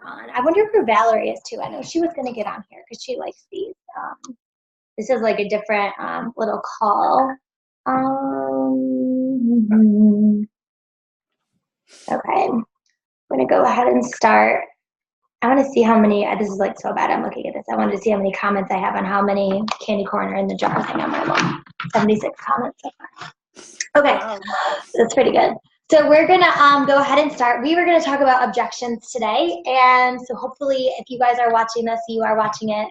on. I wonder who Valerie is too. I know she was going to get on here because she likes these. This is like a different little call. Okay, I'm going to go ahead and start. I want to see how many, this is like so bad, I'm looking at this. I wanted to see how many comments I have on how many candy corn are in the jar thing on my wall. 76 comments so far. Okay, wow. That's pretty good. So we're going to go ahead and start. We were going to talk about objections today. And so hopefully if you guys are watching this, you are watching it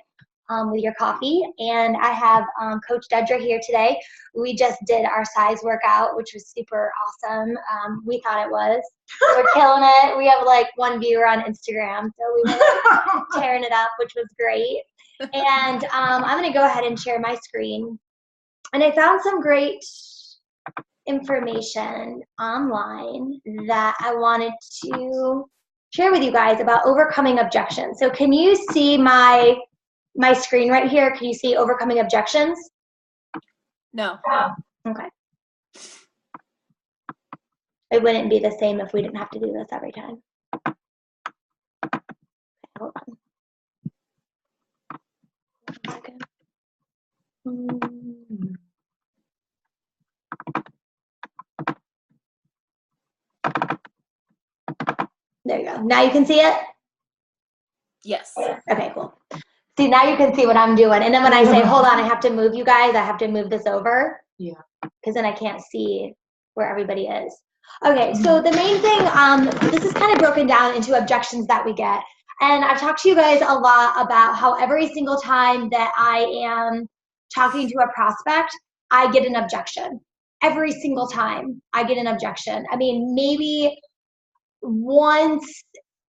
with your coffee. And I have Coach Dedra here today. We just did our size workout, which was super awesome. We thought it was. We're killing it. We have like 1 viewer on Instagram. So we were like tearing it up, which was great. And I'm going to go ahead and share my screen. And I found some great information online that I wanted to share with you guys about overcoming objections. So can you see my screen right here? Can you see overcoming objections? No. Okay. It wouldn't be the same if we didn't have to do this every time. Hold on. 1 second. There you go. Now you can see it? Yes. Okay, cool. See, now you can see what I'm doing. And then when I say, hold on, I have to move you guys, I have to move this over. Yeah. Because then I can't see where everybody is. Okay, so the main thing, this is kind of broken down into objections that we get. And I've talked to you guys a lot about how every single time that I am talking to a prospect, I get an objection. Every single time I get an objection. I mean, maybe once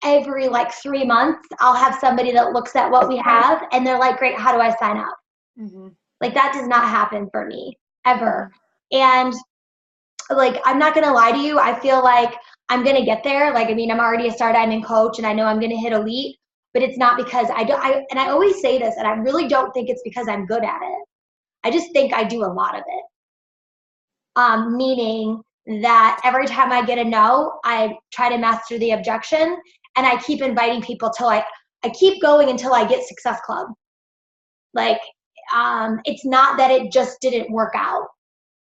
every like 3 months, I'll have somebody that looks at what we have and they're like, great, how do I sign up? Mm-hmm. Like that does not happen for me ever. And like, I'm not going to lie to you. I feel like I'm going to get there. Like, I mean, I'm already a star diamond coach and I know I'm going to hit elite, but it's not because and I always say this, and I really don't think it's because I'm good at it. I just think I do a lot of it. Meaning that every time I get a no, I try to master the objection and I keep inviting people till I keep going until I get Success Club. Like, it's not that it just didn't work out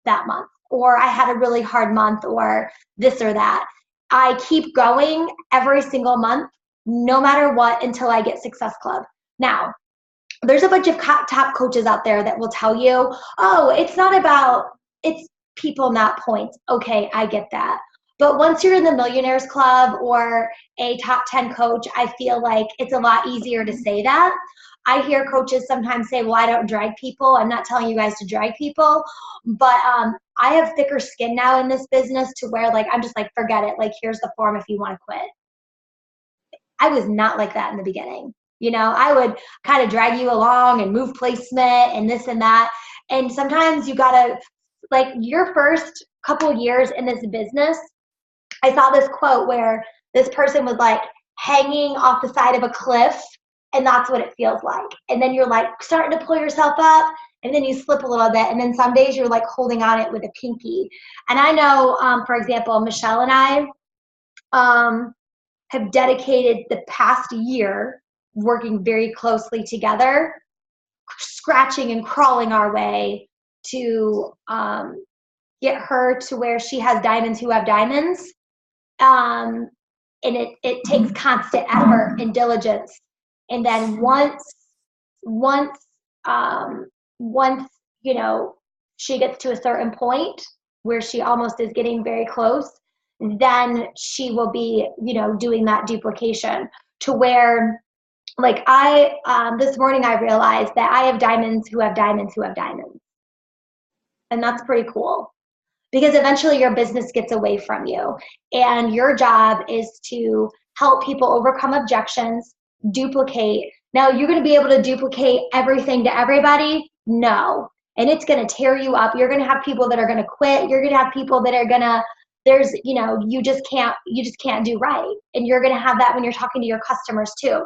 that month, or I had a really hard month, or this or that. I keep going every single month, no matter what, until I get Success Club. Now, there's a bunch of top coaches out there that will tell you, oh, it's people, not points. Okay, I get that. But once you're in the Millionaires Club or a top 10 coach, I feel like it's a lot easier to say that. I hear coaches sometimes say, well, I don't drag people. I'm not telling you guys to drag people, but I have thicker skin now in this business to where like, I'm just like, forget it. Like, here's the form if you want to quit. I was not like that in the beginning. You know, I would kind of drag you along and move placement and this and that. And sometimes you gotta, like your first couple years in this business, I saw this quote where this person was like hanging off the side of a cliff, and that's what it feels like. And then you're like starting to pull yourself up, and then you slip a little bit, and then some days you're like holding on it with a pinky. And I know, for example, Michelle and I have dedicated the past year working very closely together, scratching and crawling our way to get her to where she has diamonds who have diamonds. And it takes constant effort and diligence. And then once you know, she gets to a certain point where she almost is getting very close, then she will be, you know, doing that duplication to where, like this morning I realized that I have diamonds who have diamonds who have diamonds. And that's pretty cool. Because eventually your business gets away from you. And your job is to help people overcome objections, duplicate. Now, you're going to be able to duplicate everything to everybody? No. And it's going to tear you up. You're going to have people that are going to quit. You're going to have people that are going to, you know, you just can't do right. And you're going to have that when you're talking to your customers too.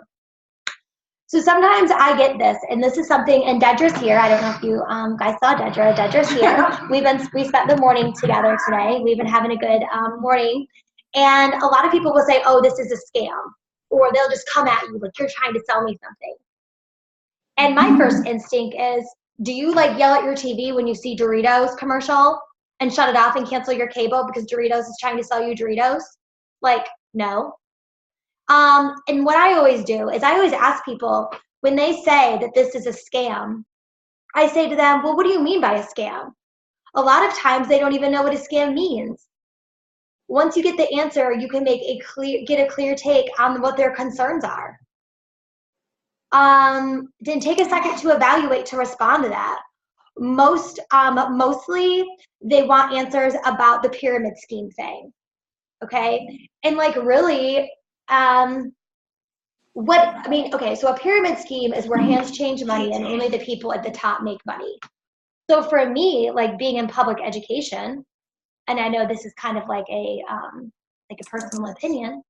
So sometimes I get this, and this is something, and Dedra's here. I don't know if you guys saw Dedra. Dedra's here. We spent the morning together today. We've been having a good morning. And a lot of people will say, oh, this is a scam. or they'll just come at you like you're trying to sell me something. And my first instinct is, do you like yell at your TV when you see Doritos commercial and shut it off and cancel your cable because Doritos is trying to sell you Doritos? Like, no. And what I always do is I always ask people when they say that this is a scam, I say to them, well, what do you mean by a scam? A lot of times they don't even know what a scam means. Once you get the answer, you can get a clear take on what their concerns are. Then take a second to evaluate to respond to that. Mostly they want answers about the pyramid scheme thing. Okay. And like really, so a pyramid scheme is where hands change money and only the people at the top make money. So for me, like being in public education, and I know this is kind of like a personal opinion,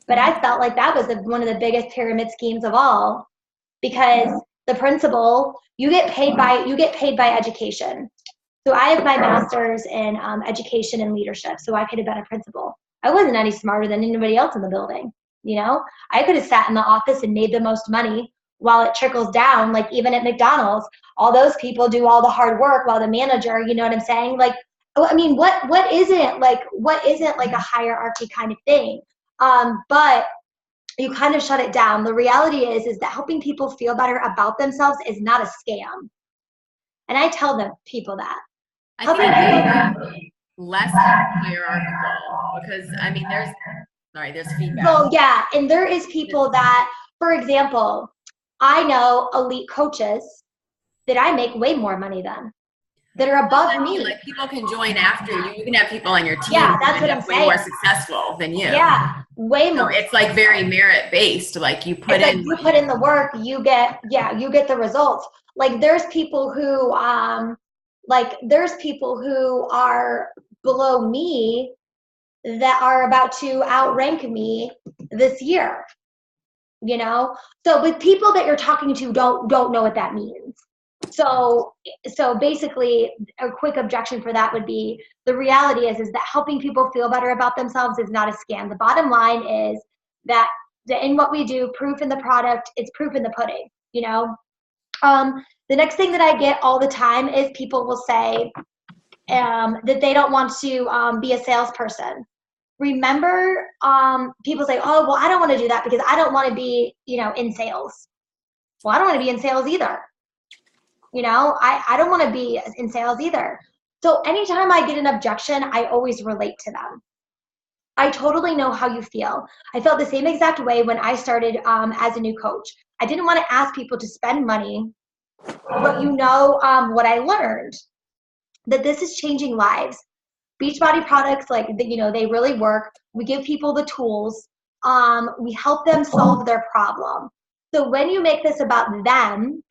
but I felt like that was one of the biggest pyramid schemes of all, because the principal, you get paid by education. So I have my master's in education and leadership, so I could have been a principal. I wasn't any smarter than anybody else in the building. You know, I could have sat in the office and made the most money while it trickles down. Like even at McDonald's, all those people do all the hard work while the manager, you know what I'm saying? Like, I mean, what isn't like a hierarchy kind of thing? But you kind of shut it down. The reality is that helping people feel better about themselves is not a scam. And I tell people that. I think less hierarchical, because I mean, there's feedback. So yeah, and there is people that, for example, I know elite coaches that I make way more money than, that are above me. Like people can join after you. You can have people on your team. Yeah, that's what I'm way saying. More successful than you. Yeah, way more. So it's like very merit based. Like you put in. You put in the work, you get the results. Like there's people who are below me that are about to outrank me this year, you know? So with people that you're talking to don't know what that means. So basically a quick objection for that would be, the reality is that helping people feel better about themselves is not a scam. The bottom line is that in what we do, proof in the product, it's proof in the pudding, you know? The next thing that I get all the time is people will say that they don't want to be a salesperson. Remember, people say, oh, well, I don't want to do that because I don't want to be, in sales. Well, I don't want to be in sales either. I don't want to be in sales either. So anytime I get an objection, I always relate to them. I totally know how you feel. I felt the same exact way when I started as a new coach. I didn't want to ask people to spend money, but what I learned, that this is changing lives. Beachbody products, they really work. We give people the tools. We help them solve their problem. So when you make this about them,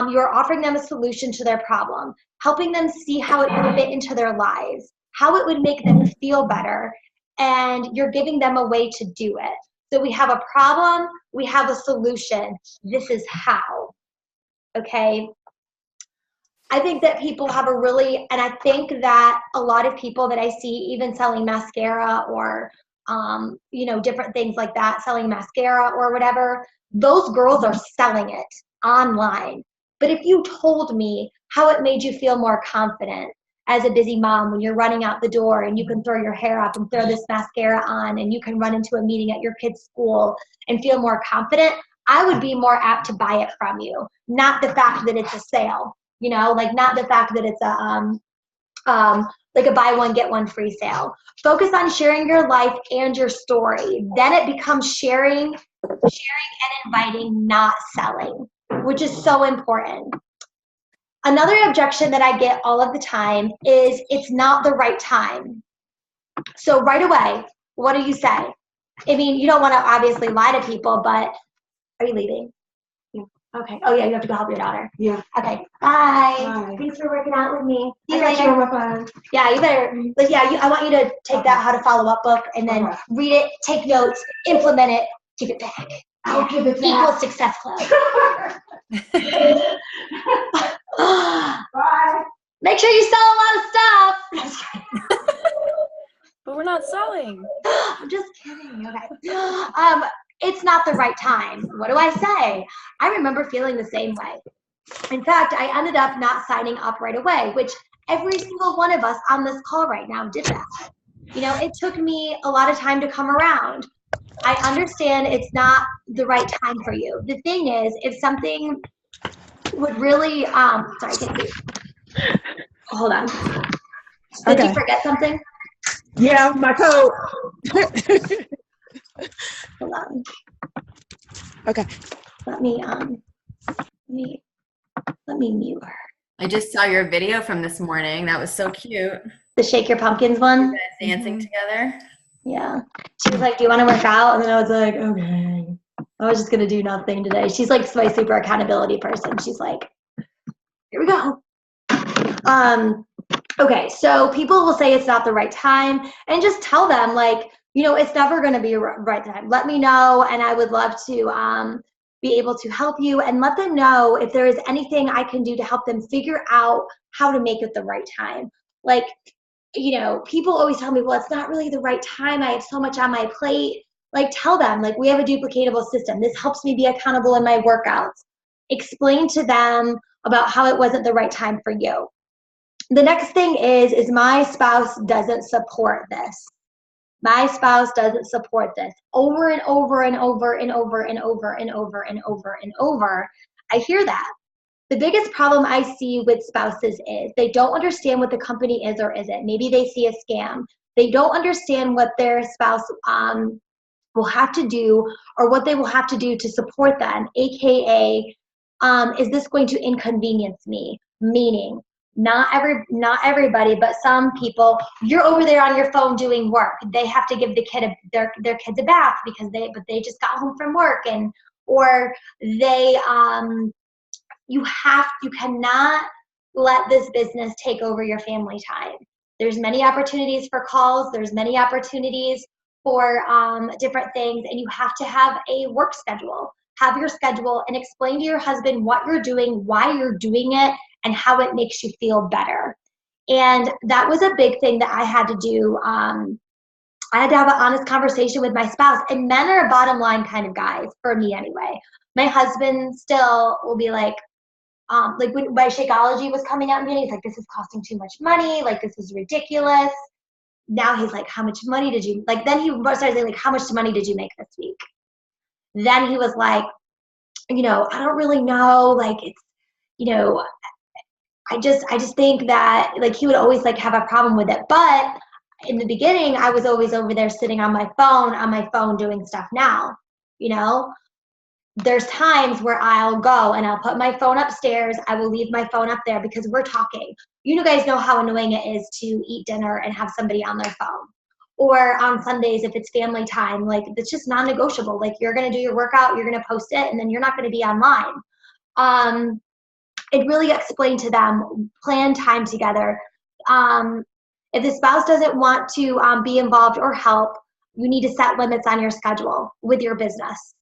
you're offering them a solution to their problem, helping them see how it would fit into their lives, how it would make them feel better, and you're giving them a way to do it. So we have a problem, we have a solution. This is how, okay? I think that people have and I think that a lot of people that I see even selling mascara or, different things like that, selling mascara or whatever, those girls are selling it online. But if you told me how it made you feel more confident as a busy mom when you're running out the door and you can throw your hair up and throw this mascara on and you can run into a meeting at your kid's school and feel more confident, I would be more apt to buy it from you. Not the fact that it's a sale. Not the fact that it's a buy one, get one free sale. Focus on sharing your life and your story. Then it becomes sharing and inviting, not selling, which is so important. Another objection that I get all of the time is it's not the right time. So right away, what do you say? I mean, you don't want to obviously lie to people, but are you leaving? Okay. Oh, yeah, you have to go help your daughter. Yeah. Okay. Bye. Bye. Thanks for working out with me. See you I got later. you on my phone. Yeah, you better. I want you to take that How to Follow Up book and then read it, take notes, implement it, give it back. I'll give it back. Equal Success Club. Bye. Make sure you sell a lot of stuff. But we're not selling. I'm just kidding. Okay. it's not the right time. What do I say? I remember feeling the same way. In fact, I ended up not signing up right away, which every single one of us on this call right now did that. You know, it took me a lot of time to come around. I understand it's not the right time for you. The thing is, if something would really, sorry, I can't see. Hold on. Did you forget something? Yeah, my code. Hold on. Okay. Let me mute her. I just saw your video from this morning. That was so cute. The Shake Your Pumpkins one? You guys dancing together. Yeah. She was like, do you want to work out? And then I was like, okay. I was just going to do nothing today. She's like my super accountability person. She's like, here we go. Okay, so people will say it's not the right time, and just tell them, like, you know, it's never going to be a right time. Let me know, and I would love to be able to help you, and let them know if there is anything I can do to help them figure out how to make it the right time. Like, you know, people always tell me, well, it's not really the right time. I have so much on my plate. Like, tell them, like, we have a duplicatable system. This helps me be accountable in my workouts. Explain to them about how it wasn't the right time for you. The next thing is my spouse doesn't support this. My spouse doesn't support this. Over and over and over and over and over and over and over and over. I hear that. The biggest problem I see with spouses is they don't understand what the company is or isn't. Maybe they see a scam. They don't understand what their spouse will have to do or what they will have to do to support them, AKA, is this going to inconvenience me? Meaning, not everybody, but some people, you're over there on your phone doing work. They have to give the kid their kids a bath because they just got home from work, and or they you cannot let this business take over your family time. There's many opportunities for calls. There's many opportunities for different things, and you have to have a work schedule. Have your schedule and explain to your husband what you're doing, why you're doing it, and how it makes you feel better. And that was a big thing that I had to do. I had to have an honest conversation with my spouse, and men are bottom line kind of guys, for me anyway. My husband still will be like when my Shakeology was coming out, and he's like, this is costing too much money, like this is ridiculous. Now he's like, how much money did you, like, then he started saying, like, how much money did you make this week? Then he was like, you know, I don't really know, like, it's, you know, I just think that, like, he would always like have a problem with it. But in the beginning, I was always over there sitting on my phone doing stuff. Now, you know, there's times where I'll go and I'll put my phone upstairs. I will leave my phone up there because we're talking. You guys know how annoying it is to eat dinner and have somebody on their phone. Or on Sundays, if it's family time, like, it's just non-negotiable. Like, you're going to do your workout, you're going to post it, and then you're not going to be online. It really explained to them, plan time together. If the spouse doesn't want to be involved or help, you need to set limits on your schedule with your business.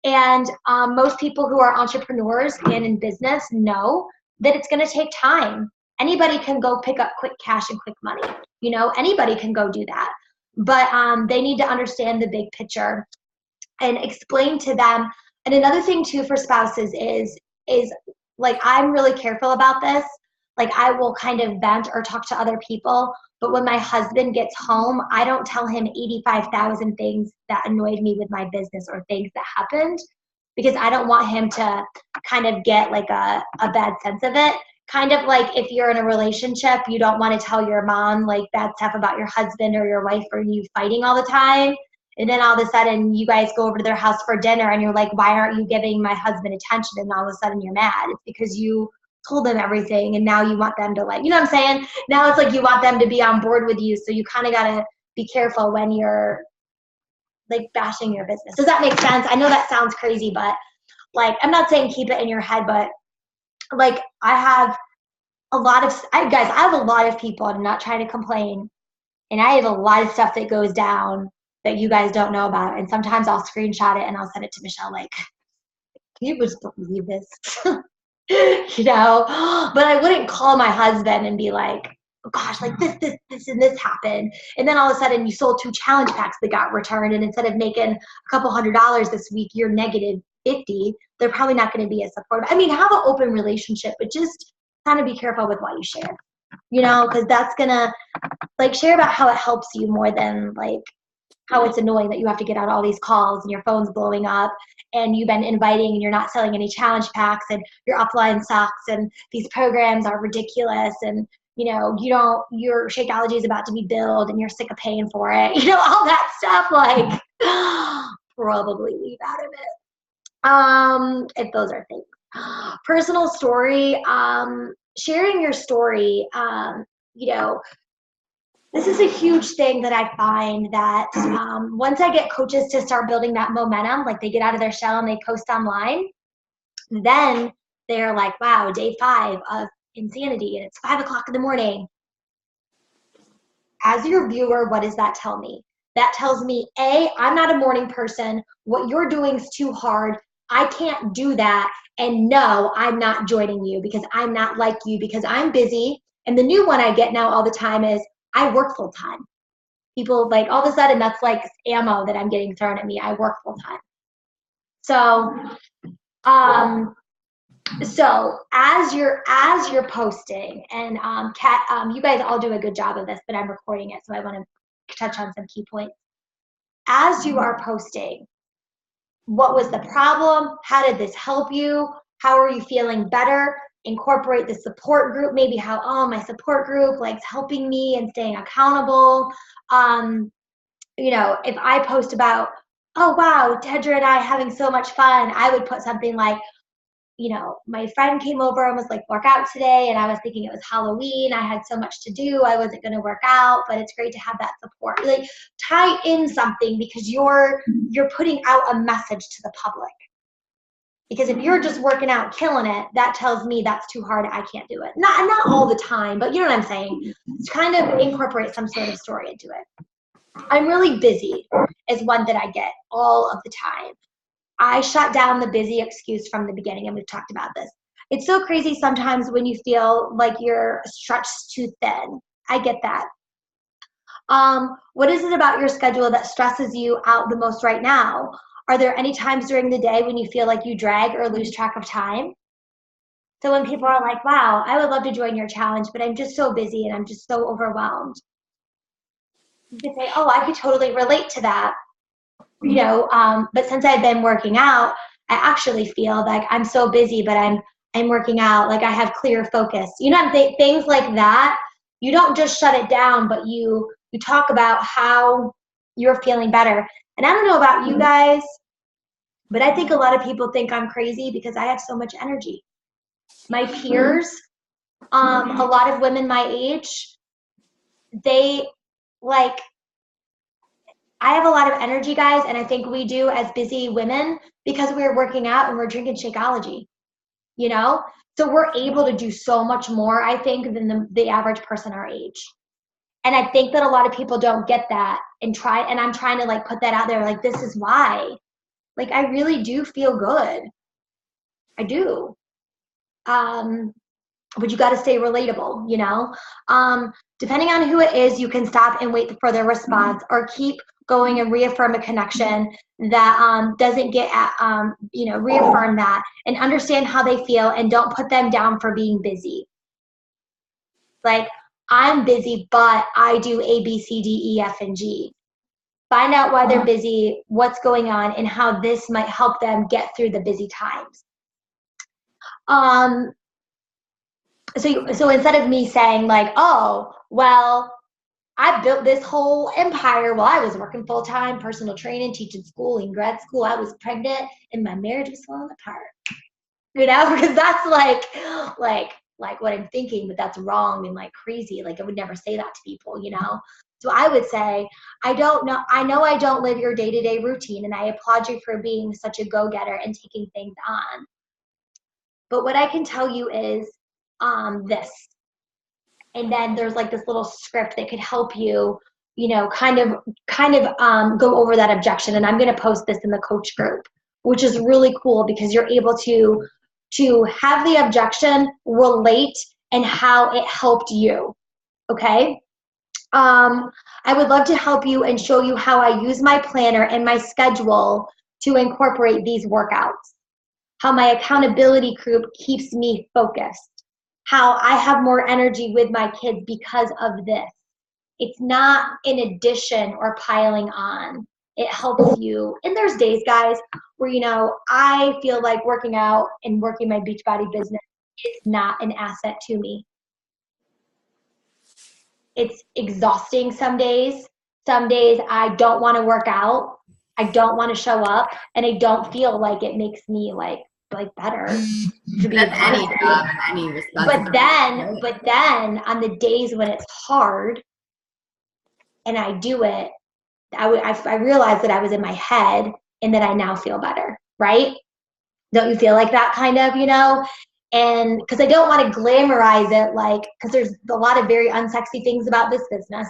And most people who are entrepreneurs and in business know that it's going to take time. Anybody can go pick up quick cash and quick money. You know, anybody can go do that. But they need to understand the big picture and explain to them. And another thing too for spouses is like, I'm really careful about this. Like, I will kind of vent or talk to other people. But when my husband gets home, I don't tell him 85,000 things that annoyed me with my business or things that happened, because I don't want him to kind of get like a bad sense of it. Kind of like if you're in a relationship, you don't want to tell your mom like bad stuff about your husband or your wife, or you fighting all the time. And then all of a sudden you guys go over to their house for dinner and you're like, why aren't you giving my husband attention? And all of a sudden you're mad. It's because you told them everything and now you want them to, like, you know what I'm saying? Now it's like you want them to be on board with you. So you kind of got to be careful when you're like bashing your business. Does that make sense? I know that sounds crazy, but like, I'm not saying keep it in your head, but like, I have a lot of, guys, I have a lot of people, I'm not trying to complain, and I have a lot of stuff that goes down that you guys don't know about. And sometimes I'll screenshot it and I'll send it to Michelle, like, can you just believe this? You know, but I wouldn't call my husband and be like, gosh, like this, and this happened. And then all of a sudden you sold 2 challenge packs that got returned. And instead of making a couple $100 this week, you're negative 50. They're probably not going to be as supportive. I mean, have an open relationship, but just kind of be careful with what you share, you know, because that's going to, like, share about how it helps you more than, like, how it's annoying that you have to get out all these calls and your phone's blowing up and you've been inviting and you're not selling any challenge packs and your upline sucks and these programs are ridiculous and, you know, your Shakeology is about to be billed and you're sick of paying for it. You know, all that stuff, like, probably leave out of it. If those are things. Personal story, sharing your story, you know, this is a huge thing that I find that once I get coaches to start building that momentum, like they get out of their shell and they post online, then they're like, wow, day 5 of insanity and it's 5 o'clock in the morning. As your viewer, what does that tell me? That tells me, A, I'm not a morning person. What you're doing is too hard. I can't do that. And no, I'm not joining you because I'm not like you because I'm busy. And the new one I get now all the time is, I work full time. People, like, all of a sudden that's like ammo that I'm getting thrown at me. I work full time. So as you're posting, and Kat, you guys all do a good job of this, but I'm recording it, so I want to touch on some key points. As you are posting, what was the problem? How did this help you? How are you feeling better? Incorporate the support group, maybe how, oh, my support group likes helping me and staying accountable. You know, if I post about, oh, wow, Tedra and I having so much fun, I would put something like, you know, my friend came over and was like, work out today, and I was thinking it was Halloween. I had so much to do. I wasn't going to work out, but it's great to have that support. Like, tie in something because you're putting out a message to the public. Because if you're just working out, killing it, that tells me that's too hard. I can't do it. Not all the time, but you know what I'm saying? It's kind of incorporate some sort of story into it. I'm really busy is one that I get all of the time. I shut down the busy excuse from the beginning, and we've talked about this. It's so crazy sometimes when you feel like you're stretched too thin. I get that. What is it about your schedule that stresses you out the most right now? Are there any times during the day when you feel like you drag or lose track of time? So when people are like, wow, I would love to join your challenge, but I'm just so busy and I'm just so overwhelmed. You could say, oh, I could totally relate to that. You know, but since I've been working out, I actually feel like I'm so busy, but I'm working out, like I have clear focus. You know, things like that. You don't just shut it down, but you talk about how you're feeling better. And I don't know about you guys, but I think a lot of people think I'm crazy because I have so much energy. My peers, a lot of women my age, they like, I have a lot of energy, guys, and I think we do as busy women because we're working out and we're drinking Shakeology, you know? So we're able to do so much more, I think, than the average person our age. And I think that a lot of people don't get that and I'm trying to like put that out there, like, this is why. Like, I really do feel good. I do. But you got to stay relatable, you know? Depending on who it is, you can stop and wait for their response or keep going and reaffirm a connection that doesn't get at, you know, reaffirm that and understand how they feel and don't put them down for being busy. Like, I'm busy, but I do A, B, C, D, E, F, and G. Find out why they're busy, what's going on, and how this might help them get through the busy times. So instead of me saying like, oh, well, I built this whole empire while I was working full-time, personal training, teaching school, in grad school, I was pregnant, and my marriage was falling apart. You know, because that's like what I'm thinking, but that's wrong and like crazy. Like, I would never say that to people, you know? So I would say, I know I don't live your day-to-day routine, and I applaud you for being such a go-getter and taking things on. But what I can tell you is this. And then there's like this little script that could help you, you know, kind of go over that objection. And I'm going to post this in the coach group, which is really cool because you're able to have the objection relate and how it helped you. okay? I would love to help you and show you how I use my planner and my schedule to incorporate these workouts, how my accountability group keeps me focused, how I have more energy with my kids because of this. It's not in addition or piling on. It helps you. And there's days, guys, where, you know, I feel like working out and working my Beachbody business is not an asset to me. It's exhausting some days. Some days I don't want to work out. I don't want to show up, and I don't feel like it makes me like better to be That's any exhausted. job and any responsibility. But then on the days when it's hard and I do it, I realized that I was in my head and that I now feel better, right? Don't you feel like that kind of, you know? And because I don't want to glamorize it, like, because there's a lot of very unsexy things about this business,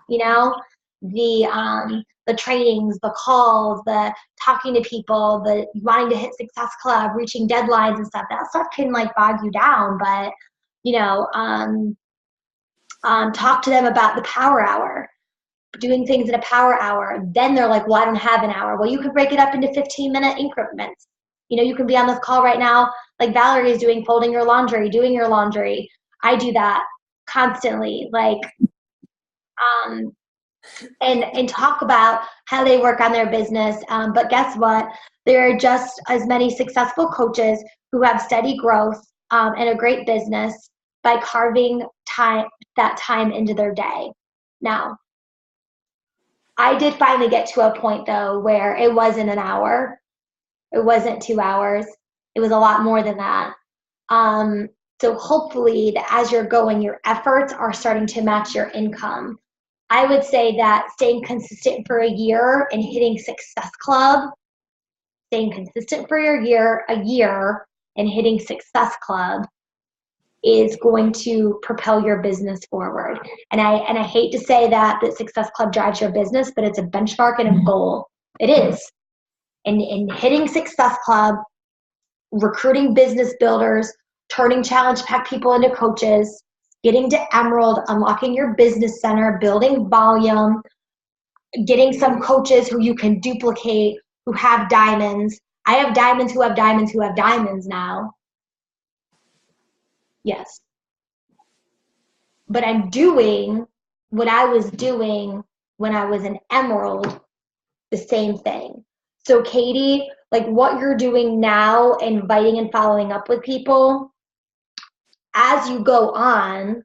you know? The trainings, the calls, the talking to people, the wanting to hit Success Club, reaching deadlines and stuff. That stuff can like bog you down, but you know, talk to them about the power hour, doing things in a power hour. Then they're like, well, I don't have an hour. Well, you could break it up into 15-minute increments. You know, you can be on this call right now, like Valerie is doing, folding your laundry, doing your laundry. I do that constantly, like, and talk about how they work on their business. But guess what? There are just as many successful coaches who have steady growth and a great business by carving that time into their day. Now, I did finally get to a point though where it wasn't an hour, it wasn't 2 hours, it was a lot more than that. So hopefully as you're going, your efforts are starting to match your income. I would say that staying consistent for a year and hitting Success Club, staying consistent for a year and hitting Success Club is going to propel your business forward. And I hate to say that Success Club drives your business, but it's a benchmark and a goal. It is. And hitting Success Club, recruiting business builders, turning challenge pack people into coaches, getting to Emerald, unlocking your business center, building volume, getting some coaches who you can duplicate, who have diamonds. I have diamonds who have diamonds who have diamonds now. Yes. But I'm doing what I was doing when I was an Emerald, the same thing. So Katie, like what you're doing now, inviting and following up with people, as you go on,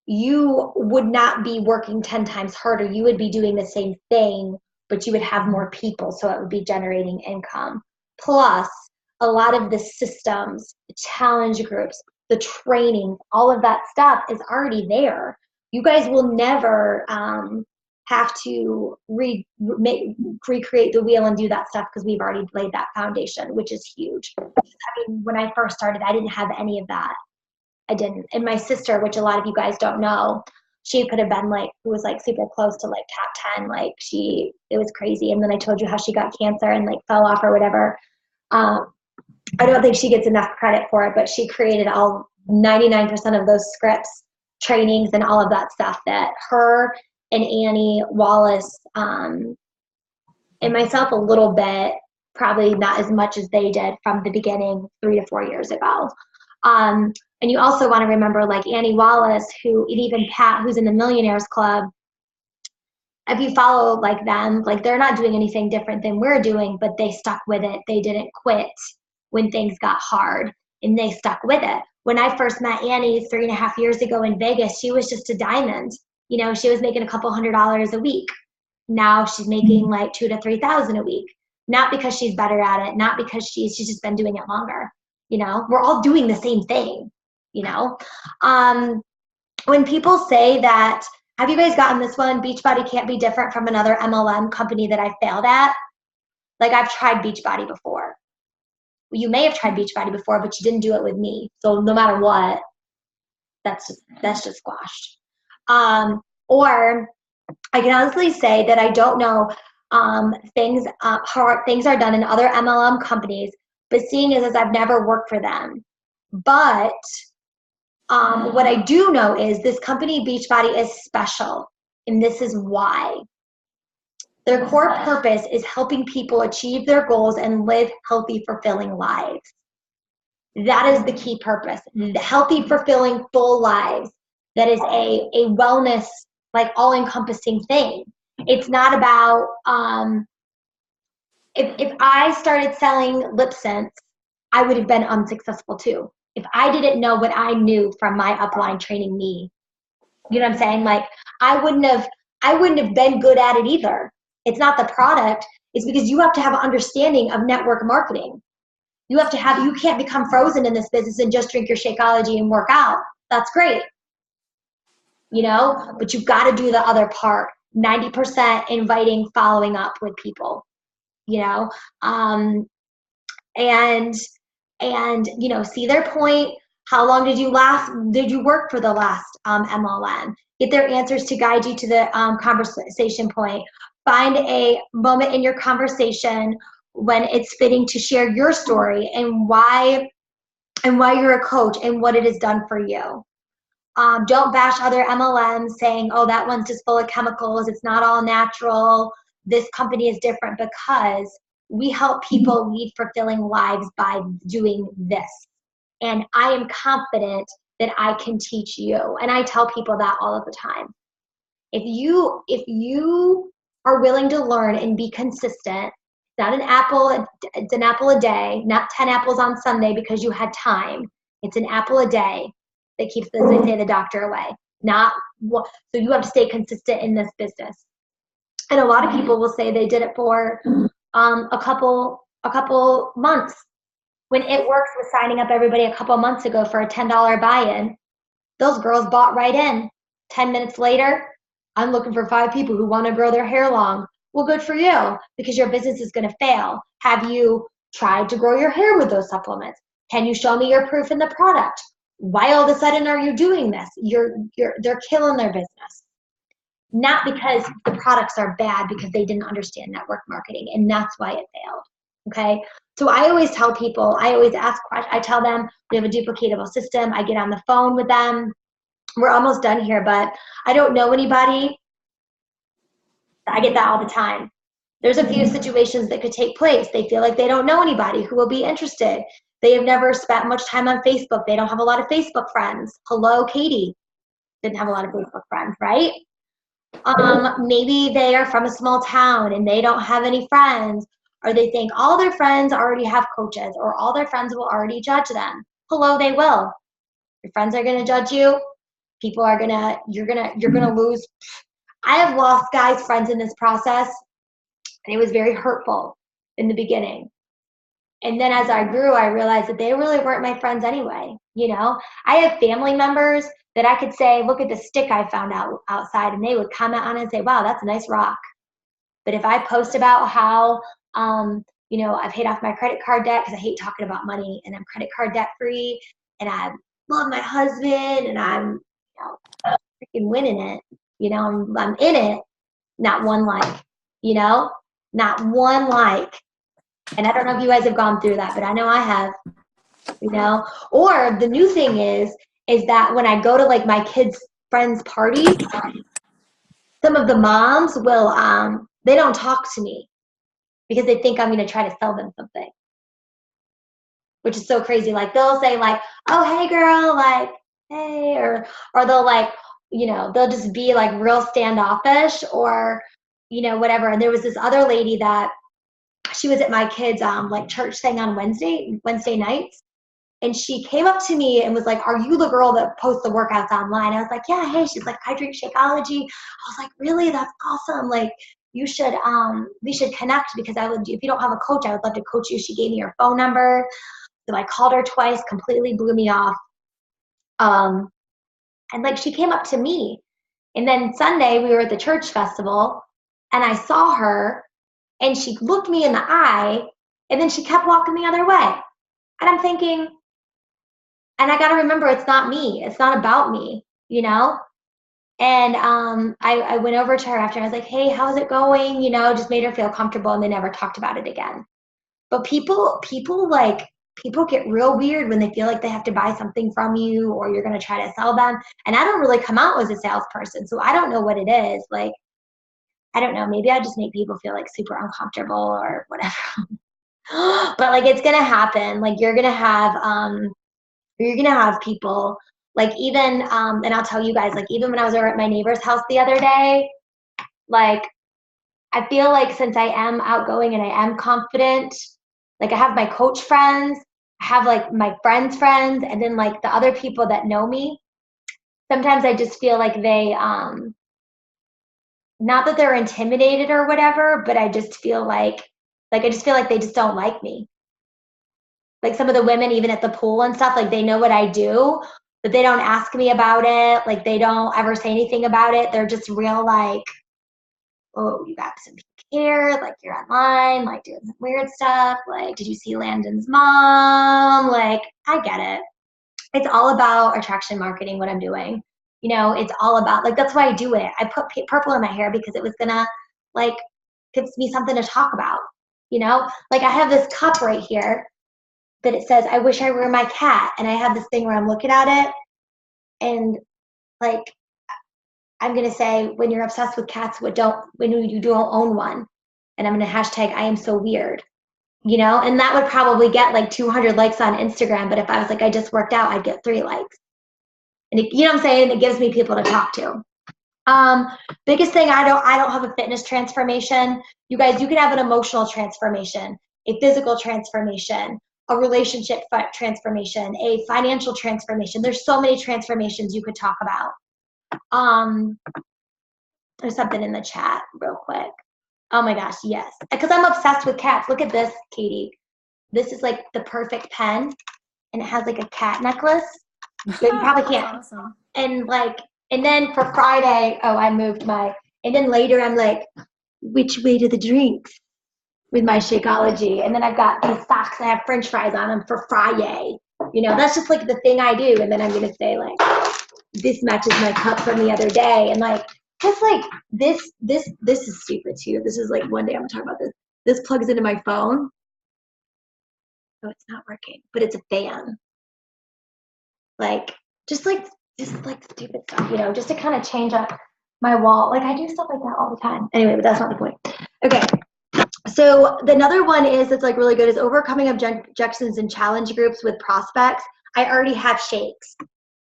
you would not be working 10 times harder. You would be doing the same thing, but you would have more people, so it would be generating income. Plus, a lot of the systems, the challenge groups, the training, all of that stuff is already there. You guys will never have to recreate the wheel and do that stuff because we've already laid that foundation, which is huge. I mean, when I first started, I didn't have any of that. I didn't. And my sister, which a lot of you guys don't know, she could have been like, who was like super close to like top 10. Like it was crazy. And then I told you how she got cancer and like fell off or whatever. I don't think she gets enough credit for it, but she created all 99% of those scripts, trainings, and all of that stuff that her and Annie Wallace and myself a little bit, probably not as much as they did from the beginning 3 to 4 years ago. And you also want to remember like Annie Wallace, and even Pat, who's in the Millionaires Club. If you follow like them, like they're not doing anything different than we're doing, but they stuck with it. They didn't quit when things got hard, and they stuck with it. When I first met Annie 3.5 years ago in Vegas, she was just a diamond. You know, she was making a couple $100 a week. Now she's making like $2,000 to $3,000 a week. Not because she's better at it, not because she's just been doing it longer. You know, we're all doing the same thing, you know. When people say that, have you guys gotten this one? Beachbody can't be different from another MLM company that I failed at. Like I've tried Beachbody before. You may have tried Beachbody before, but you didn't do it with me. So no matter what, that's just squashed. Or I can honestly say that I don't know how things are done in other MLM companies, but seeing as I've never worked for them. But What I do know is this company, Beachbody, is special, and this is why. Their core purpose is helping people achieve their goals and live healthy, fulfilling lives. That is the key purpose. The healthy, fulfilling, full lives. That is a wellness, like all-encompassing thing. It's not about, if I started selling lip scents, I would have been unsuccessful too. If I didn't know what I knew from my upline training me, you know what I'm saying? Like I wouldn't have been good at it either. It's not the product. It's because you have to have an understanding of network marketing. You can't become frozen in this business and just drink your Shakeology and work out. That's great. You know, but you've got to do the other part. 90% inviting, following up with people, you know, and you know, see their point. How long did you work for the last MLM? Get their answers to guide you to the conversation point. Find a moment in your conversation when it's fitting to share your story and why you're a coach and what it has done for you. Don't bash other MLMs saying, oh, that one's just full of chemicals. It's not all natural. This company is different, because we help people lead fulfilling lives by doing this. And I am confident that I can teach you. And I tell people that all of the time. If you are willing to learn and be consistent, it's an apple a day, not 10 apples on Sunday because you had time. It's an apple a day that keeps, as they say, the doctor away. So you have to stay consistent in this business. And a lot of people will say they did it for a couple months. When It Works was signing up everybody a couple months ago for a $10 buy-in, those girls bought right in. 10 minutes later, I'm looking for 5 people who want to grow their hair long. Well, good for you, because your business is going to fail. Have you tried to grow your hair with those supplements? Can you show me your proof in the product? Why all of a sudden are you doing this? They're killing their business. Not because the products are bad, because they didn't understand network marketing, and that's why it failed. Okay? So I always tell people, I always ask questions. I tell them we have a duplicatable system. I get on the phone with them. We're almost done here, but I don't know anybody. I get that all the time. There's a few situations that could take place. They feel like they don't know anybody who will be interested. They have never spent much time on Facebook. They don't have a lot of Facebook friends. Hello, Katie. Didn't have a lot of Facebook friends, right? Maybe they are from a small town and they don't have any friends, or they think all their friends already have coaches, or all their friends will already judge them. Hello, they will. Your friends are gonna judge you. People are you're gonna lose. I have lost guys' friends in this process, and it was very hurtful in the beginning. And then as I grew, I realized that they really weren't my friends anyway. You know, I have family members that I could say, look at the stick I found outside, and they would comment on it and say, wow, that's a nice rock. But if I post about how, you know, I've paid off my credit card debt, because I hate talking about money, and I'm credit card debt free, and I love my husband, and I'm, you know, freaking winning it. You know, I'm in it. Not one like, you know, not one like. And I don't know if you guys have gone through that, but I know I have, you know. Or the new thing is that when I go to like my kids' friends' parties, some of the moms will, they don't talk to me because they think I'm going to try to sell them something, which is so crazy. Like they'll say like, oh, hey girl, like, hey, or they'll like, you know, they'll just be like real standoffish, or, you know, whatever. And there was this other lady that she was at my kids' like church thing on Wednesday nights. And she came up to me and was like, are you the girl that posts the workouts online? I was like, yeah, hey. She's like, I drink Shakeology. I was like, really? That's awesome. Like, we should connect, because if you don't have a coach, I would love to coach you. She gave me her phone number. So I called her twice, completely blew me off. And like, she came up to me. And then Sunday we were at the church festival, and I saw her, and she looked me in the eye, and then she kept walking the other way. And I'm thinking, and I got to remember, it's not me. It's not about me, you know? And I went over to her after, and I was like, hey, how's it going? You know, just made her feel comfortable, and they never talked about it again. But people people get real weird when they feel like they have to buy something from you or you're going to try to sell them. And I don't really come out as a salesperson, so I don't know what it is. Like, I don't know. Maybe I just make people feel like super uncomfortable or whatever. But like, it's going to happen. Like, you're going to have people like even, and I'll tell you guys, like even when I was over at my neighbor's house the other day, like, I feel like since I am outgoing and I am confident, like I have my coach friends, I have like my friends' friends, and then like the other people that know me, sometimes I just feel like they, not that they're intimidated or whatever, but I just feel like they just don't like me. Like some of the women, even at the pool and stuff, like they know what I do, but they don't ask me about it. Like they don't ever say anything about it. They're just real like, oh, you got some pink hair, like you're online, like doing some weird stuff. Like, did you see Landon's mom? Like, I get it. It's all about attraction marketing, what I'm doing. You know, it's all about, like, that's why I do it. I put purple in my hair because it was gonna, like, gives me something to talk about. You know, like I have this cup right here that it says, I wish I were my cat. And I have this thing where I'm looking at it and like, I'm going to say, when you're obsessed with cats, when you don't own one. And I'm going to hashtag, I am so weird, you know? And that would probably get like 200 likes on Instagram. But if I was like, I just worked out, I'd get 3 likes. And it, you know what I'm saying? It gives me people to talk to. Biggest thing, I don't have a fitness transformation. You guys, you can have an emotional transformation, a physical transformation, a relationship transformation, a financial transformation. There's so many transformations you could talk about. There's something in the chat real quick. Oh my gosh, yes. Because I'm obsessed with cats. Look at this, Katie. This is like the perfect pen, and it has like a cat necklace. You probably can't. Awesome. And like, and then for Friday, oh, I moved my, and then later I'm like, which way to the drinks with my Shakeology. And then I've got these socks that have French fries on them for Friday. You know, that's just like the thing I do. And then I'm going to say like, this matches my cup from the other day. And like, just like this is stupid too. This is like, one day I'm gonna talk about this. This plugs into my phone. Oh, it's not working, but it's a fan. Like, just like stupid stuff, you know, just to kind of change up my wall. Like I do stuff like that all the time. Anyway, but that's not the point. Okay. So another one that's like really good is overcoming objections in challenge groups with prospects. I already have shakes.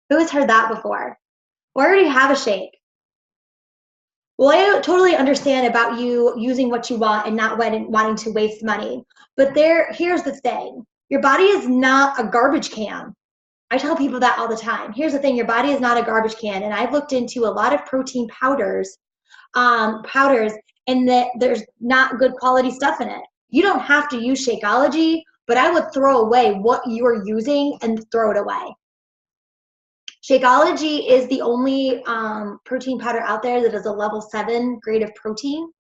Who has heard that before? Well, I already have a shake. Well, I totally understand about you using what you want and not wanting to waste money. But here's the thing. Your body is not a garbage can. I tell people that all the time. Here's the thing. Your body is not a garbage can. And I've looked into a lot of protein powders, and that there's not good quality stuff in it. You don't have to use Shakeology, but I would throw away what you are using and throw it away. Shakeology is the only protein powder out there that is a level 7 grade of protein.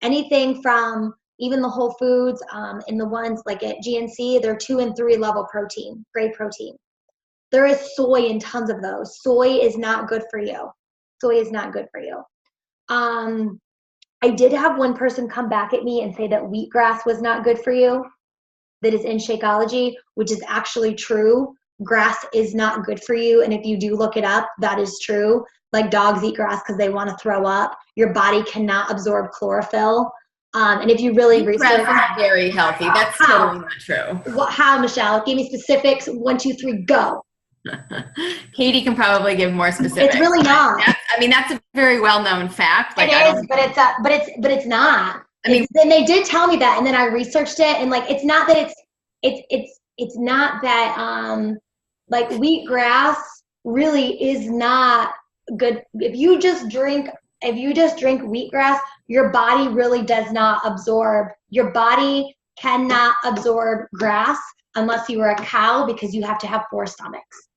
Anything from even the Whole Foods and the ones like at GNC, they're 2 and 3 level protein, grade protein. There is soy in tons of those. Soy is not good for you. Soy is not good for you. I did have one person come back at me and say that wheatgrass was not good for you, that is in Shakeology, which is actually true. Grass is not good for you, and if you do look it up, that is true. Like dogs eat grass because they want to throw up. Your body cannot absorb chlorophyll. And if you really research, grass is very healthy. That's totally not true. How, Michelle? Give me specifics. 1, 2, 3, go. Katie can probably give more specifics. It's really not. That's a very well-known fact. Like, it is, but it's not. Then they did tell me that, and then I researched it, and like it's not that it's not that like wheatgrass really is not good. If you just drink wheatgrass, your body really does not absorb. Your body cannot absorb grass unless you are a cow, because you have to have 4 stomachs.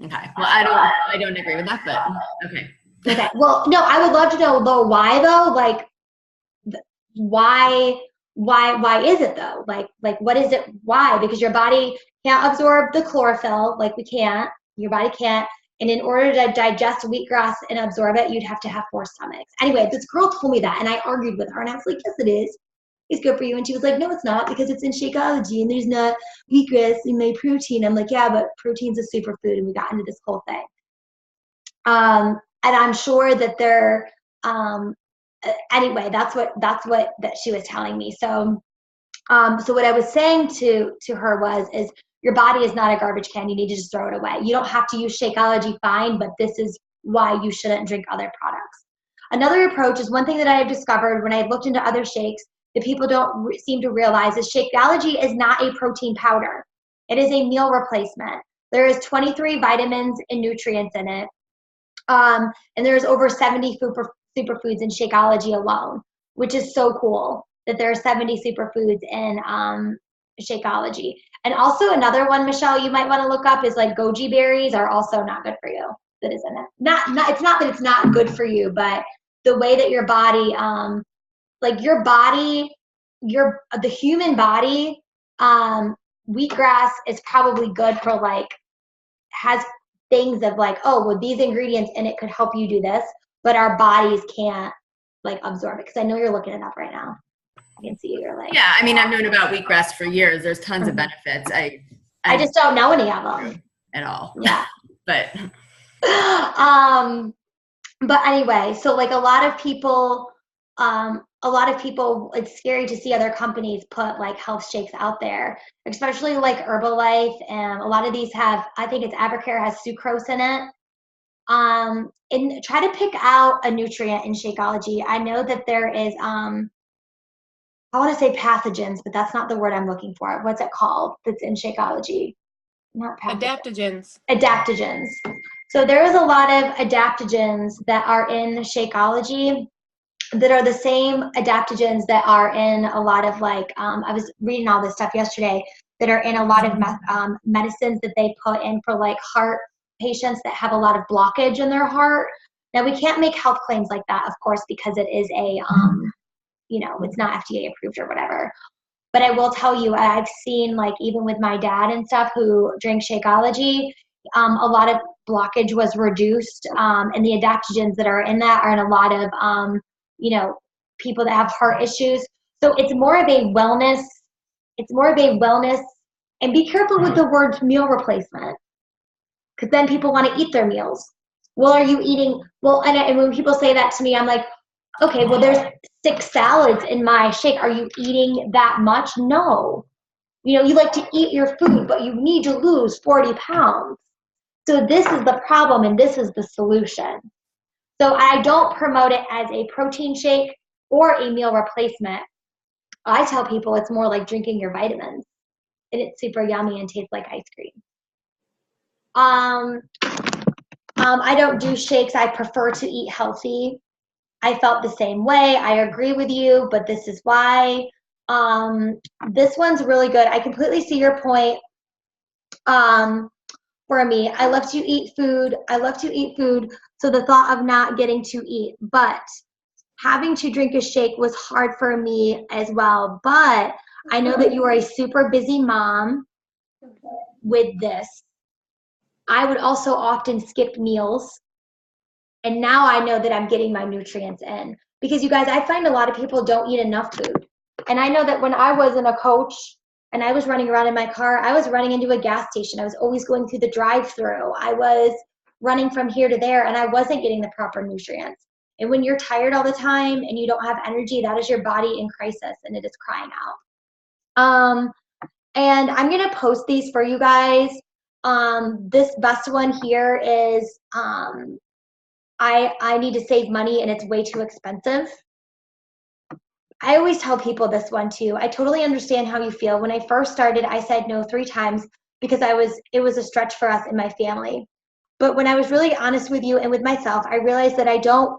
Okay. Well, I don't agree with that, but okay. Okay. Well, no, I would love to know though why though. Like, why is it though? Like what is it? Why? Because your body can't absorb the chlorophyll, like we can't. Your body can't. And in order to digest wheatgrass and absorb it, you'd have to have 4 stomachs. Anyway, this girl told me that, and I argued with her, and I was like, yes, it is. it's good for you. And she was like, no, it's not, because it's in Shakeology and there's not wheatgrass in my protein. I'm like, yeah, but protein's a superfood, and we got into this whole thing. And I'm sure that they're, anyway, that's what that she was telling me. So, so what I was saying to her is your body is not a garbage can. You need to just throw it away. You don't have to use Shakeology, fine, but this is why you shouldn't drink other products. Another approach is one thing that I have discovered when I've looked into other shakes that people don't seem to realize is Shakeology is not a protein powder. It is a meal replacement. There is 23 vitamins and nutrients in it. And there's over 70 superfoods in Shakeology alone, which is so cool that there are 70 superfoods in Shakeology. And also another one, Michelle, you might want to look up is like goji berries are also not good for you. That is in it. It's not that it's not good for you, but the way that your body, like your body, the human body, wheatgrass is probably good for like, has things of like, oh, well, these ingredients in it could help you do this, but our bodies can't like absorb it. Because I know you're looking it up right now. I can see you're like. Yeah, I mean, I've known about wheatgrass for years. There's tons of benefits. I just don't know any of them at all. Yeah. But anyway, so like a lot of people, it's scary to see other companies put like health shakes out there, especially like Herbalife, and a lot of these have, I think it's Evercare has sucrose in it. And try to pick out a nutrient in Shakeology. I know that there is, I want to say pathogens, but that's not the word I'm looking for. What's it called that's in Shakeology? Not pathogens. Adaptogens. So there is a lot of adaptogens that are in Shakeology that are the same adaptogens that are in a lot of like, I was reading all this stuff yesterday, that are in a lot of medicines that they put in for like heart patients that have a lot of blockage in their heart. Now we can't make health claims like that, of course, because it is a, you know, it's not FDA approved or whatever. But I will tell you, I've seen like even with my dad and stuff who drink Shakeology, a lot of blockage was reduced, and the adaptogens that are in that are in a lot of, you know, people that have heart issues. So it's more of a wellness. It's more of a wellness, and be careful with the word meal replacement, because then people want to eat their meals. Well, are you eating? Well, and when people say that to me, I'm like, okay, well, there's 6 salads in my shake. Are you eating that much? No. You know, you like to eat your food, but you need to lose 40 pounds. So this is the problem, and this is the solution. So I don't promote it as a protein shake or a meal replacement. I tell people it's more like drinking your vitamins, and it's super yummy and tastes like ice cream. I don't do shakes. I prefer to eat healthy. I felt the same way. I agree with you, but this is why. This one's really good. I completely see your point. For me, I love to eat food. So the thought of not getting to eat, but having to drink a shake was hard for me as well. But I know that you are a super busy mom with this. I would also often skip meals. And now I know that I'm getting my nutrients in. Because you guys, I find a lot of people don't eat enough food. And I know that when I wasn't a coach and I was running around in my car, I was running into a gas station. I was always going through the drive-thru. I was running from here to there, and I wasn't getting the proper nutrients. And when you're tired all the time and you don't have energy, that is your body in crisis, and it is crying out. And I'm going to post these for you guys. This best one here is I need to save money and it's way too expensive. I always tell people this one too. I totally understand how you feel. When I first started, I said no 3 times because it was a stretch for us in my family. But when I was really honest with you and with myself, I realized that I don't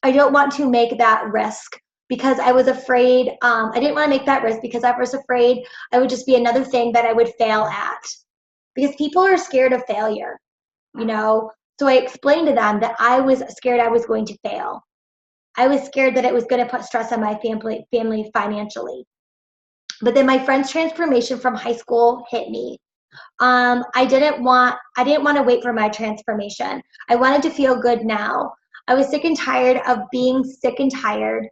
want to make that risk because I was afraid. I didn't want to make that risk because I was afraid I would just be another thing that I would fail at. Because people are scared of failure, you know? So I explained to them that I was scared I was going to fail. I was scared that it was going to put stress on my family financially. But then my friend's transformation from high school hit me. I didn't want to wait for my transformation. I wanted to feel good now. I was sick and tired of being sick and tired.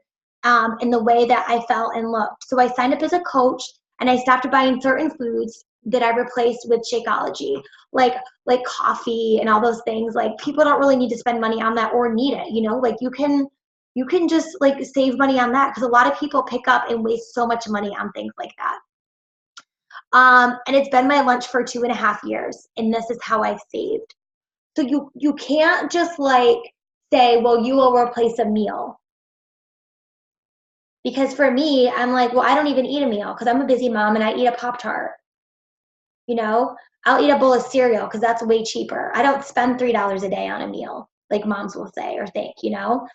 in the way that I felt and looked. So I signed up as a coach, and I stopped buying certain foods that I replaced with Shakeology, like coffee and all those things. Like, people don't really need to spend money on that or need it, you know? Like, you can just like save money on that, because a lot of people pick up and waste so much money on things like that. And it's been my lunch for 2.5 years, and this is how I've saved. So you can't just like say, well, you will replace a meal. Because for me, I'm like, well, I don't even eat a meal because I'm a busy mom and I eat a Pop-Tart. You know, I'll eat a bowl of cereal because that's way cheaper. I don't spend $3 a day on a meal, like moms will say or think, you know.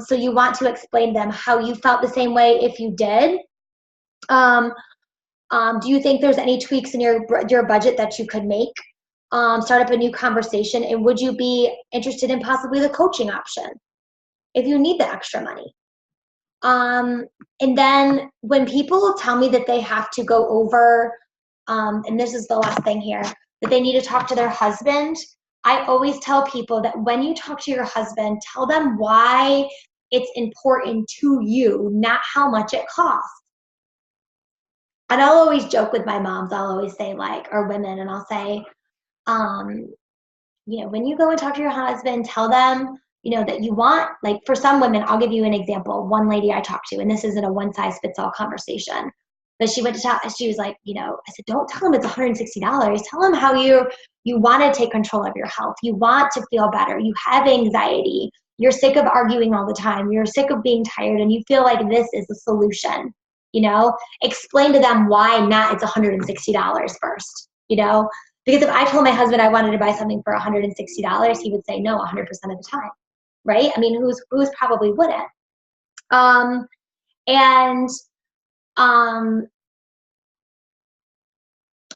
So you want to explain to them how you felt the same way if you did. Do you think there's any tweaks in your budget that you could make? Start up a new conversation, and would you be interested in possibly the coaching option if you need the extra money? And then when people tell me that they have to go over, and this is the last thing here, that they need to talk to their husband, I always tell people that when you talk to your husband, tell them why it's important to you, not how much it costs. And I'll always joke with my moms. I'll always say, like, or women, and I'll say, you know, when you go and talk to your husband, tell them, you know, that you want, like, for some women, I'll give you an example. One lady I talked to, and this isn't a one-size-fits-all conversation, but she went to tell, she was like, you know, I said, don't tell them it's $160. Tell them how you want to take control of your health. You want to feel better. You have anxiety. You're sick of arguing all the time. You're sick of being tired, and you feel like this is the solution. You know, explain to them why not it's $160 first, you know, because if I told my husband I wanted to buy something for $160, he would say no 100% of the time, right? I mean, who's probably wouldn't?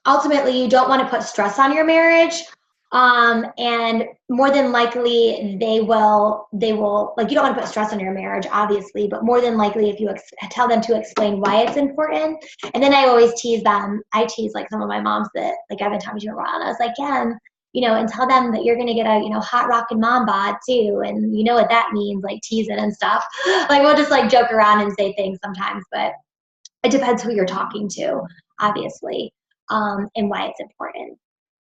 Ultimately, you don't want to put stress on your marriage. And more than likely they will, like, you don't want to put stress on your marriage, obviously, but more than likely if you tell them to explain why it's important. And then I always tease them. I tease, like, some of my moms that, like, I've been talking to for a while, and I was like, yeah, you know, and tell them that you're going to get a, you know, hot rockin' mom bod too. And you know what that means, like, teasing and stuff. Like, we'll just like joke around and say things sometimes, but it depends who you're talking to, obviously, and why it's important.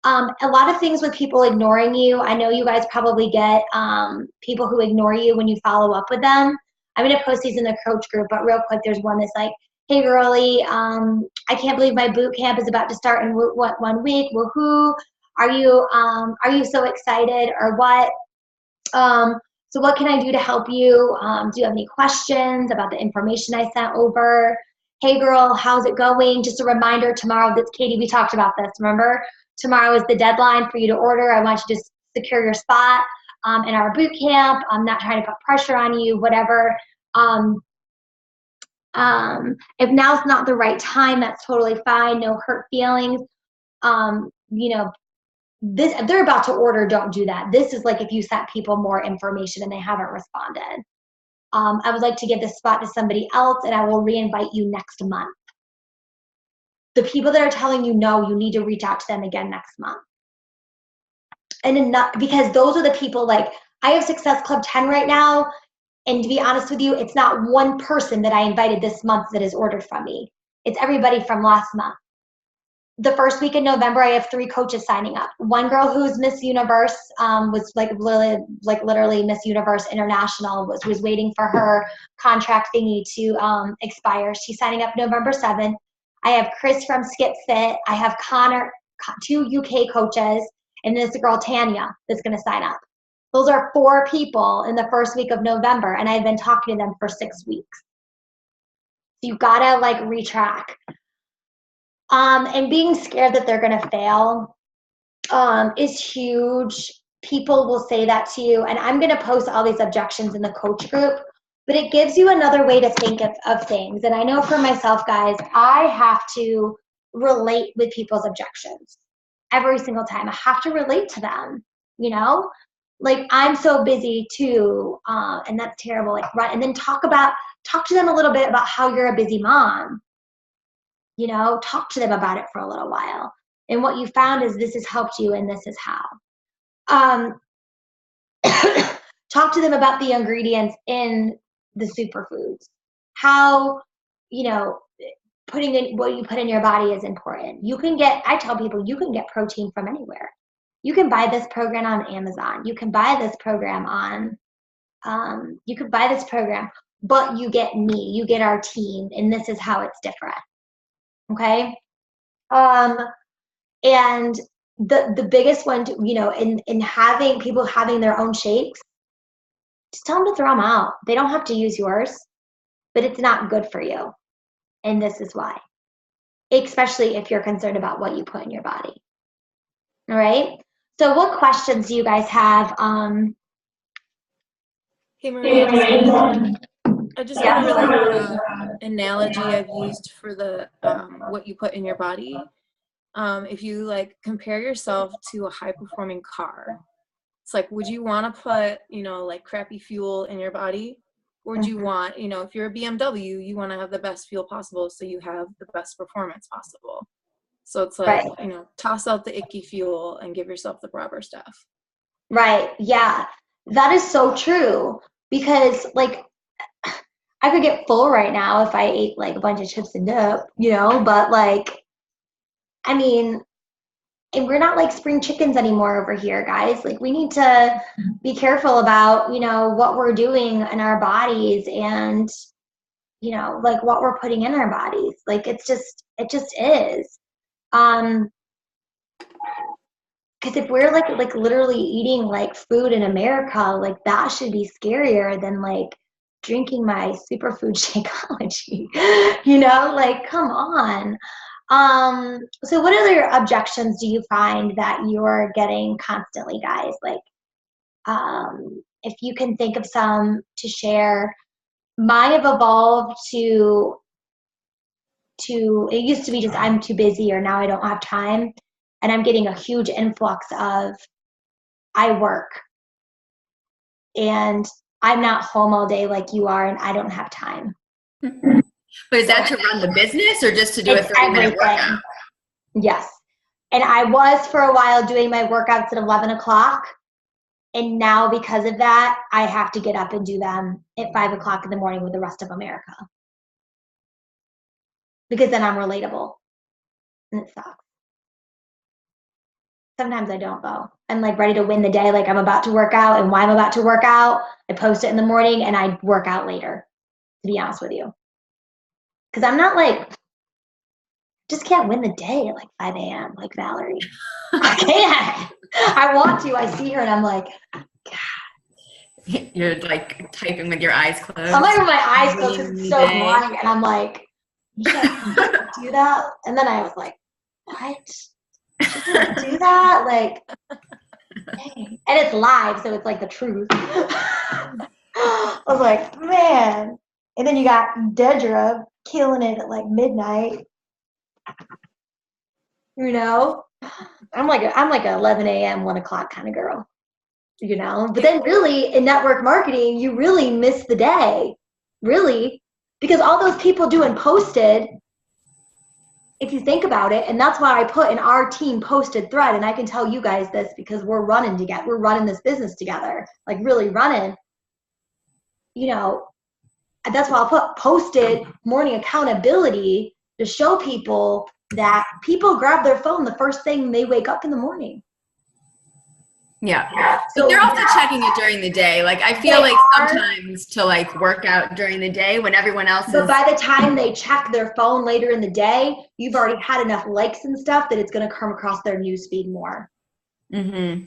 A lot of things with people ignoring you. I know you guys probably get people who ignore you when you follow up with them. I'm going to post these in the coach group, but real quick, there's one that's like, hey, girly, I can't believe my boot camp is about to start in 1 week. Woohoo. Are you so excited, or what? So what can I do to help you? Do you have any questions about the information I sent over? Hey, girl, how's it going? Just a reminder, tomorrow, that's Katie, we talked about this, remember? Tomorrow is the deadline for you to order. I want you to secure your spot in our boot camp. I'm not trying to put pressure on you, whatever. If now's not the right time, that's totally fine. No hurt feelings. You know, this, if they're about to order, don't do that. This is like if you sent people more information and they haven't responded. I would like to give this spot to somebody else, and I will re-invite you next month. The people that are telling you no, you need to reach out to them again next month. And because those are the people, like, I have Success Club 10 right now, and to be honest with you, it's not one person that I invited this month that has ordered from me. It's everybody from last month. The first week in November, I have 3 coaches signing up. One girl who's Miss Universe, was literally Miss Universe International, was waiting for her contract thingy to expire. She's signing up November 7th. I have Chris from Skip Fit. I have Connor, 2 UK coaches, and this girl Tanya that's going to sign up. Those are 4 people in the first week of November, and I've been talking to them for 6 weeks. So you've got to, like, retrack. And being scared that they're going to fail is huge. People will say that to you, and I'm going to post all these objections in the coach group, but it gives you another way to think of things. And I know for myself, guys, I have to relate with people's objections every single time. I have to relate to them, you know? Like, I'm so busy too, and that's terrible. Like, right, and then talk to them a little bit about how you're a busy mom. You know, talk to them about it for a little while. And what you found is this has helped you, and this is how. Talk to them about the ingredients in the superfoods, how, you know, putting in what you put in your body is important. I tell people you can get protein from anywhere. You can buy this program on Amazon. You can buy this program but you get me, you get our team, and this is how it's different. Okay. And the biggest one, in having people having their own shakes, just tell them to throw them out. They don't have to use yours, but it's not good for you. And this is why, especially if you're concerned about what you put in your body. All right. So what questions do you guys have? Hey, Maria. I just want to relate the analogy I've used for the what you put in your body. If you like compare yourself to a high performing car, it's like, would you want to put, like crappy fuel in your body? Or do you want, if you're a BMW, you want to have the best fuel possible so you have the best performance possible. So it's like, Right. Toss out the icky fuel and give yourself the proper stuff. Right. Yeah. That is so true, because like I could get full right now if I ate like a bunch of chips and dip, but like, I mean, and we're not like spring chickens anymore over here, guys. Like we need to be careful about, what we're doing in our bodies and, like what we're putting in our bodies. Like it just is. Because if we're like literally eating like food in America, like that should be scarier than like drinking my superfood Shakeology. Like come on. So what other objections do you find that you're getting constantly, guys? Like, if you can think of some to share. Mine have evolved to it used to be just I'm too busy, or now I don't have time, and I'm getting a huge influx of I work and I'm not home all day like you are, and I don't have time. But is that to run the business or just to do a 30-minute workout? Yes. And I was for a while doing my workouts at 11 o'clock. And now because of that, I have to get up and do them at 5 o'clock in the morning with the rest of America. Because then I'm relatable. And it sucks. Sometimes I don't though. I'm like ready to win the day. Like I'm about to work out, and while I'm about to work out, I post it in the morning and I work out later, to be honest with you. Because I'm not like, just can't win the day at like 5 a.m. like Valerie. I can't. I want to. I see her and I'm like, God. You're like typing with your eyes closed. I'm like with my eyes closed because it's so boring, and I'm like, you can't do that. And then I was like, what? You can't do that? Like, dang. And it's live, so it's like the truth. I was like, man. And then you got Dedra killing it at like midnight. I'm like a 11 a.m., 1 o'clock kind of girl. But then really in network marketing, you really miss the day, really, because all those people doing posted, if you think about it, and that's why I put in our team posted thread, and I can tell you guys this because we're running together, we're running this business together, like really running, that's why I'll put posted morning accountability to show people that people grab their phone the first thing they wake up in the morning. Yeah. But they're also checking it during the day. Like I feel like sometimes to like work out during the day when everyone else is. But by the time they check their phone later in the day, you've already had enough likes and stuff that it's going to come across their newsfeed more. Mm-hmm.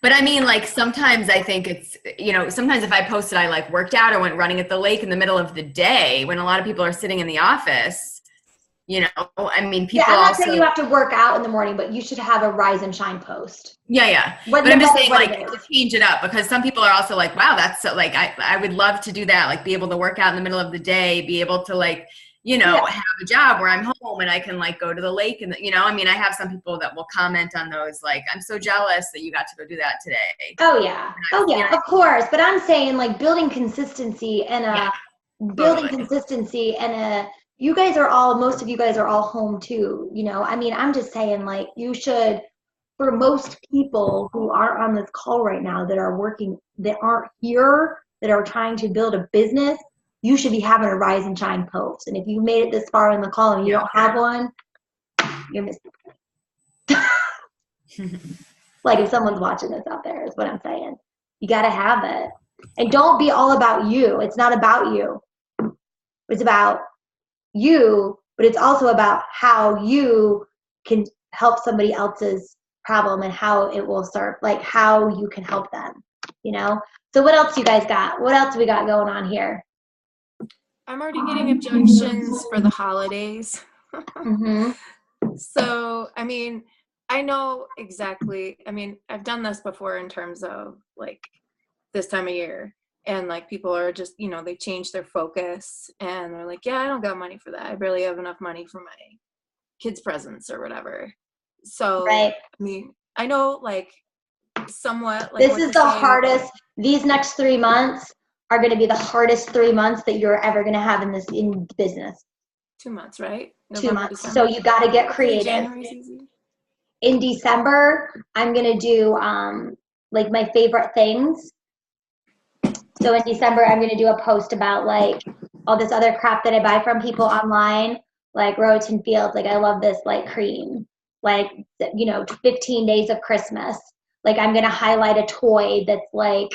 But I mean, like sometimes I think it's, sometimes if I posted I like worked out or went running at the lake in the middle of the day when a lot of people are sitting in the office, I mean, people I'm not also saying you have to work out in the morning, but you should have a rise and shine post. Yeah. But I'm just saying like to change it up, because some people are also like, wow, that's so, like, I would love to do that. Like be able to work out in the middle of the day, be able to like, have a job where I'm home and I can like go to the lake and, I mean, I have some people that will comment on those. Like, I'm so jealous that you got to go do that today. Oh yeah. Of course. But I'm saying like building consistency and consistency and most of you guys are all home too. I mean, I'm just saying like you should, for most people who are on this call right now that are working, that aren't here, that are trying to build a business, you should be having a rise and shine post. And if you made it this far in the call and you don't have one, you're missing. Like if someone's watching this out there is what I'm saying. You got to have it. And don't be all about you. It's not about you. It's about you, but it's also about how you can help somebody else's problem and how it will serve, like how you can help them, you know? So what else you guys got? What else we got going on here? I'm already getting objections for the holidays. Mm-hmm. So, I mean, I know exactly, I mean, I've done this before in terms of like this time of year, and like people are just, you know, they change their focus and they're like, yeah, I don't got money for that. I barely have enough money for my kids' presents or whatever. So, Right. I mean, I know like somewhat like this is the hardest. These next 3 months are going to be the hardest 3 months that you're ever going to have in business. 2 months, right? 2 months. December. So you got to get creative. January's easy. In December, I'm going to do like my favorite things. So in December, I'm going to do a post about like all this other crap that I buy from people online, like Royalton Fields. Like I love this like cream, like, you know, 15 days of Christmas. Like I'm going to highlight a toy that's like,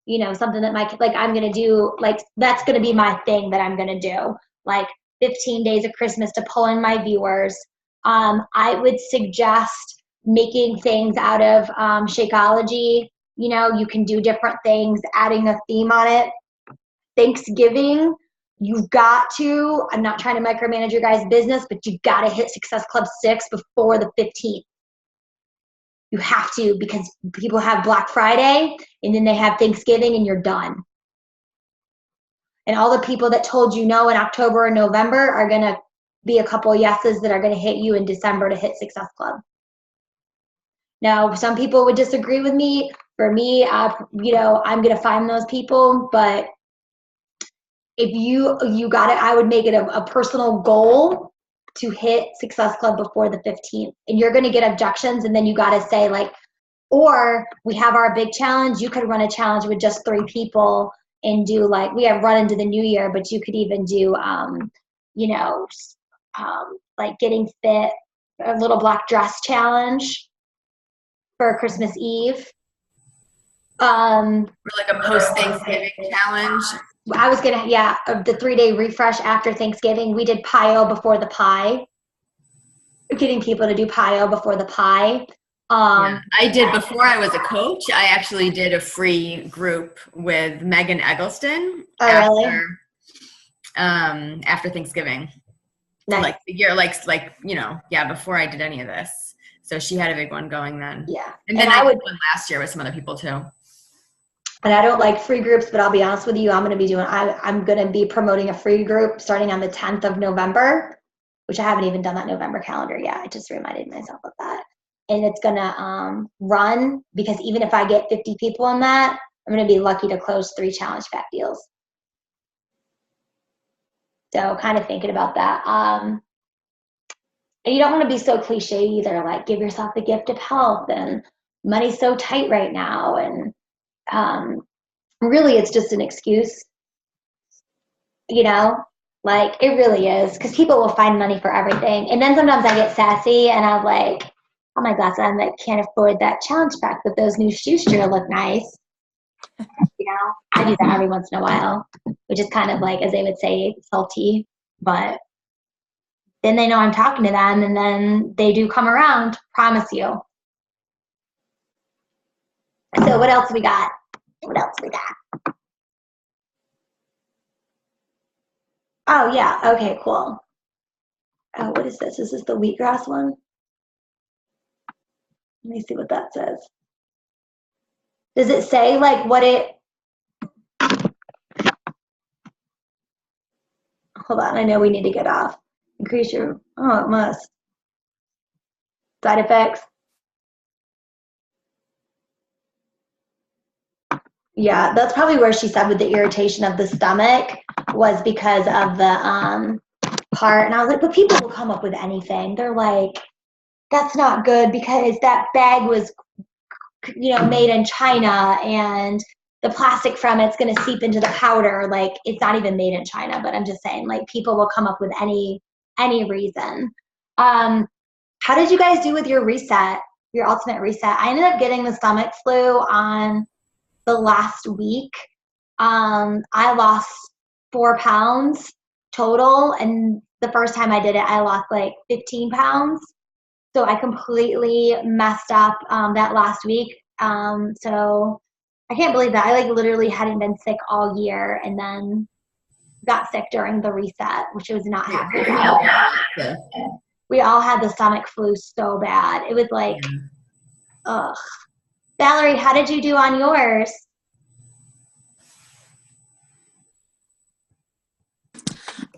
you know, something that like I'm going to do, like that's going to be my thing that I'm going to do. Like 15 days of Christmas to pull in my viewers. I would suggest making things out of Shakeology. You know, you can do different things, adding a theme on it. Thanksgiving, you've got to, I'm not trying to micromanage your guys' business, but you've got to hit Success Club 6 before the 15th. You have to, because people have Black Friday and then they have Thanksgiving and you're done. And all the people that told you no in October and November are going to be a couple yeses that are going to hit you in December to hit Success Club. Now, some people would disagree with me. For me, you know, I'm going to find those people, but if you got it, I would make it a personal goal to hit Success Club before the 15th. And you're going to get objections, and then you got to say like, or we have our big challenge. You could run a challenge with just 3 people and do like, we have run into the new year, but you could even do, you know, like getting fit, a little black dress challenge for Christmas Eve. Or like a post-Thanksgiving challenge. I was gonna, yeah, the 3-day refresh after Thanksgiving. We did pie-o before the pie. Getting people to do pie-o before the pie. Yeah, I did before I was a coach. I actually did a free group with Megan Eggleston after Thanksgiving. Nice. Like the year, like you know, yeah, before I did any of this. So she had a big one going then. Yeah. And then I did one last year with some other people too. And I don't like free groups, but I'll be honest with you, I'm going to be promoting a free group starting on the 10th of November, which I haven't even done that November calendar yet. I just reminded myself of that. And it's going to run, because even if I get 50 people in that, I'm going to be lucky to close 3 challenge pack deals. So kind of thinking about that. And you don't want to be so cliche either, like give yourself the gift of health, and money's so tight right now. And really it's just an excuse, you know, like it really is, because people will find money for everything. And then sometimes I get sassy and I'm like, oh my gosh, I like can't afford that challenge pack, but those new shoes sure look nice. You know, I do that every once in a while, which is kind of like, as they would say, salty, but then they know I'm talking to them, and then they do come around, promise you. So what else we got? What else we got? Oh, yeah. Okay, cool. Oh, what is this? Is this the wheatgrass one? Let me see what that says. Does it say, like, what it... Hold on. I know we need to get off. Increase your... Oh, it must. Side effects. Yeah, that's probably where she said with the irritation of the stomach was because of the part. And I was like, but people will come up with anything. They're like, that's not good because that bag was, you know, made in China and the plastic from it's going to seep into the powder. Like, it's not even made in China, but I'm just saying, like, people will come up with any reason. How did you guys do with your reset, your ultimate reset? I ended up getting the stomach flu on the last week. I lost 4 pounds total, and the first time I did it, I lost like 15 pounds. So I completely messed up that last week. So I can't believe that. I like literally hadn't been sick all year and then got sick during the reset, which I was not happy about. Yeah. We all had the stomach flu so bad. It was like, ugh. Valerie, how did you do on yours?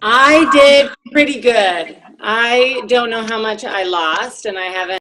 I did pretty good. I don't know how much I lost, and I haven't